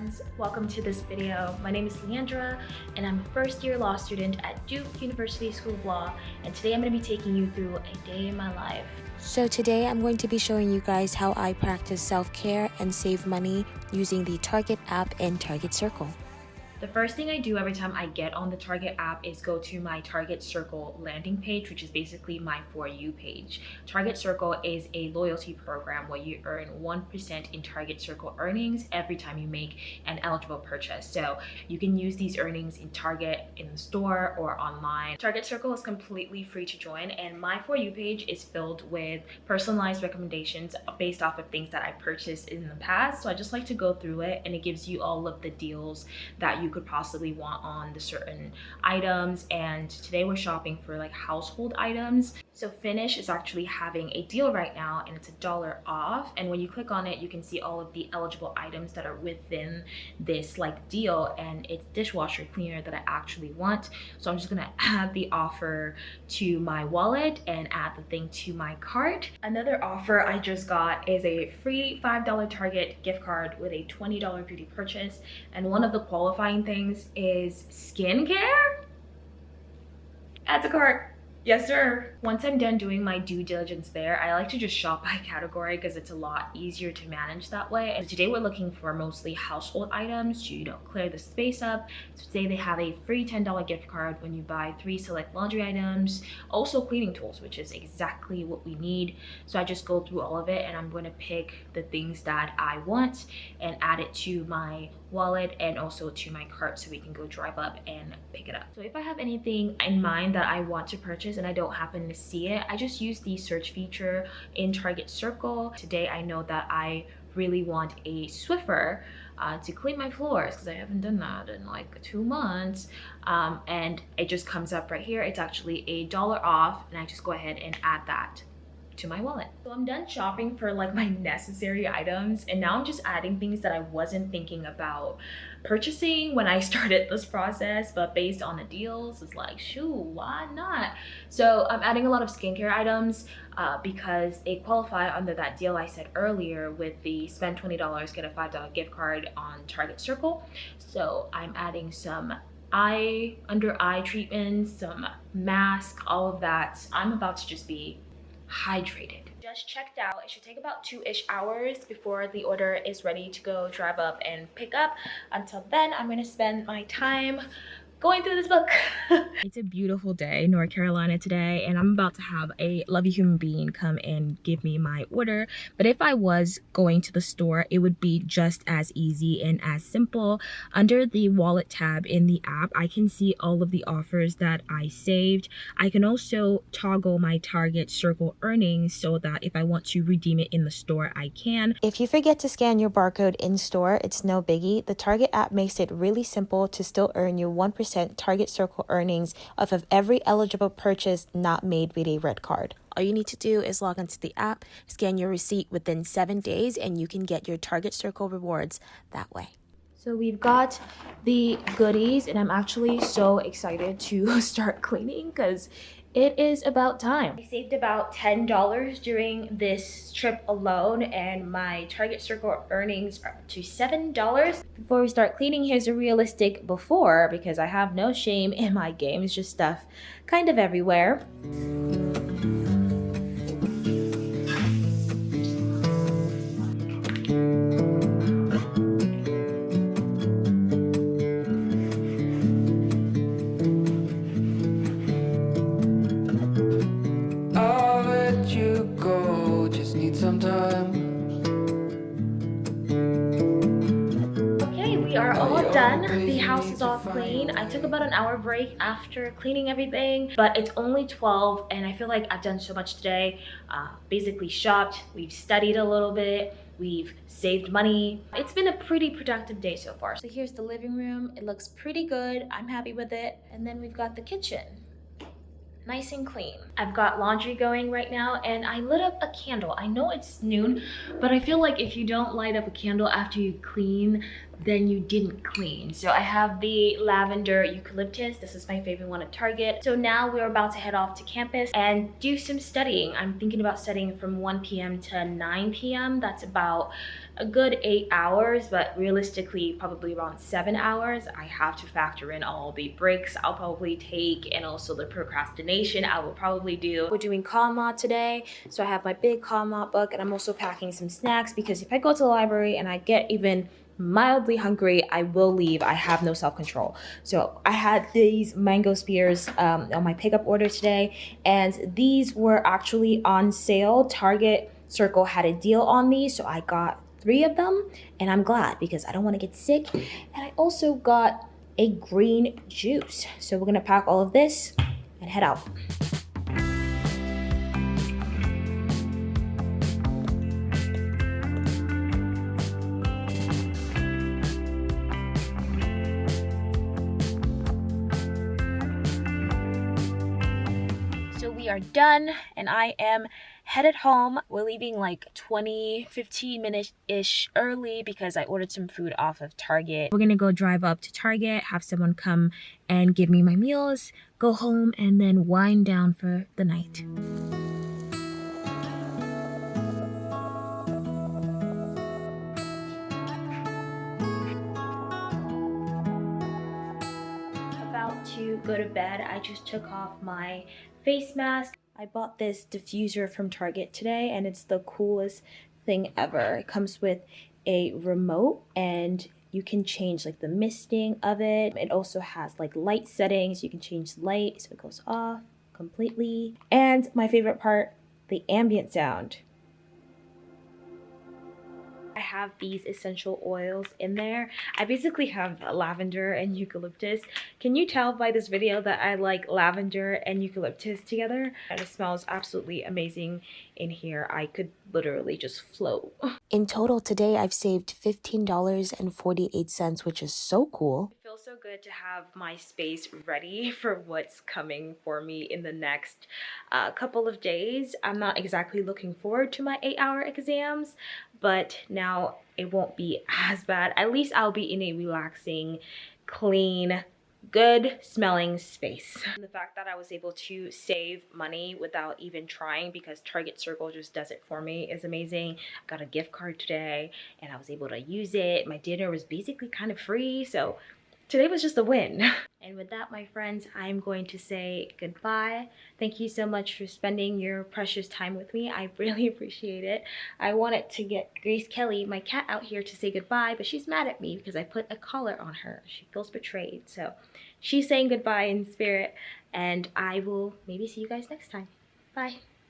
friends, welcome to this video. My name is Leandra and I'm a first-year law student at Duke University School of Law, and today I'm going to be taking you through a day in my life. So today I'm going to be showing you guys how I practice self-care and save money using the Target app and Target Circle. The first thing I do every time I get on the Target app is go to my Target Circle landing page, which is basically my For You page. Target Circle is a loyalty program where you earn 1% in Target Circle earnings every time you make an eligible purchase. So you can use these earnings in Target, in the store, or online. Target Circle is completely free to join, and my For You page is filled with personalized recommendations based off of things that I purchased in the past. So I just like to go through it, and it gives you all of the deals that you could possibly want on the certain items. And today we're shopping for like household items. So Finish is actually having a deal right now, and it's $1 off, and when you click on it you can see all of the eligible items that are within this like deal, and it's dishwasher cleaner that I actually want. So I'm just gonna add the offer to my wallet and add the thing to my cart. Another offer I just got is a free $5 Target gift card with a $20 beauty purchase, and one of the qualifying things is skincare. Add to cart. Yes, sir. Once I'm done doing my due diligence there, I like to just shop by category because it's a lot easier to manage that way. And today we're looking for mostly household items to, clear the space up. So today they have a free $10 gift card when you buy 3 select laundry items. Also cleaning tools, which is exactly what we need. So I just go through all of it, and I'm going to pick the things that I want and add it to my wallet and also to my cart so we can go drive up and pick it up. So if I have anything in mind that I want to purchase and I don't happen to see it, I just use the search feature in Target Circle. Today I know that I really want a Swiffer to clean my floors because I haven't done that in like 2 months, and it just comes up right here. It's actually $1 off, and I just go ahead and add that to my wallet. So I'm done shopping for like my necessary items, and now I'm just adding things that I wasn't thinking about purchasing when I started this process, but based on the deals, it's like, shoot, why not? So I'm adding a lot of skincare items because they qualify under that deal I said earlier with the spend $20, get a $5 gift card on Target Circle. So I'm adding some under eye treatments, some mask, all of that. I'm about to just be hydrated. Just checked out. It should take about 2-ish hours before the order is ready to go drive up and pick up. Until then, I'm gonna spend my time going through this book. It's a beautiful day in North Carolina today, and I'm about to have a lovely human being come and give me my order. But if I was going to the store, it would be just as easy and as simple. Under the wallet tab in the app, I can see all of the offers that I saved. I can also toggle my Target Circle earnings so that if I want to redeem it in the store, I can. If you forget to scan your barcode in store, it's no biggie. The Target app makes it really simple to still earn your 1% Target Circle earnings off of every eligible purchase not made with a red card. All you need to do is log into the app, scan your receipt within 7 days, and you can get your Target Circle rewards that way. So we've got the goodies, and I'm actually so excited to start cleaning because it is about time. I saved about $10 during this trip alone, and my Target Circle earnings are up to $7. Before we start cleaning, here's a realistic before, because I have no shame in my game. It's just stuff kind of everywhere. We are all done. The house is all clean. I took about an hour break after cleaning everything, but it's only 12 and I feel like I've done so much today. Basically shopped, we've studied a little bit, we've saved money. It's been a pretty productive day so far. So here's the living room. It looks pretty good. I'm happy with it. And then we've got the kitchen. Nice and clean. I've got laundry going right now, and I lit up a candle. I know it's noon, but I feel like if you don't light up a candle after you clean then you didn't clean. So I have the lavender eucalyptus. This is my favorite one at Target. So now we're about to head off to campus and do some studying. I'm thinking about studying from 1 p.m. to 9 p.m. That's about a good 8 hours, but realistically probably around 7 hours. I have to factor in all the breaks I'll probably take and also the procrastination I will probably do. We're doing Kalma today, so I have my big Kalma book, and I'm also packing some snacks because if I go to the library and I get even mildly hungry, I will leave. I have no self-control. So I had these mango spears on my pickup order today, and these were actually on sale. Target Circle had a deal on these, so I got 3 of them, and I'm glad because I don't want to get sick. And I also got a green juice. So we're gonna pack all of this and head out. So we are done and I am headed home. We're leaving like 15 minutes-ish early because I ordered some food off of Target. We're gonna go drive up to Target, have someone come and give me my meals, go home, and then wind down for the night. About to go to bed. I just took off my face mask. I bought this diffuser from Target today and it's the coolest thing ever. It comes with a remote and you can change like the misting of it. It also has like light settings. You can change the light so it goes off completely. And my favorite part, the ambient sound. I have these essential oils in there. I basically have lavender and eucalyptus. Can you tell by this video that I like lavender and eucalyptus together? And it smells absolutely amazing in here. I could literally just float. In total today, I've saved $15.48, which is so cool. It feels so good to have my space ready for what's coming for me in the next couple of days. I'm not exactly looking forward to my 8-hour exams, but now it won't be as bad. At least I'll be in a relaxing, clean, good smelling space. And the fact that I was able to save money without even trying because Target Circle just does it for me is amazing. I got a gift card today and I was able to use it. My dinner was basically kind of free, so today was just a win. And with that, my friends, I'm going to say goodbye. Thank you so much for spending your precious time with me. I really appreciate it. I wanted to get Grace Kelly, my cat, out here to say goodbye, but she's mad at me because I put a collar on her. She feels betrayed. So she's saying goodbye in spirit, and I will maybe see you guys next time. Bye.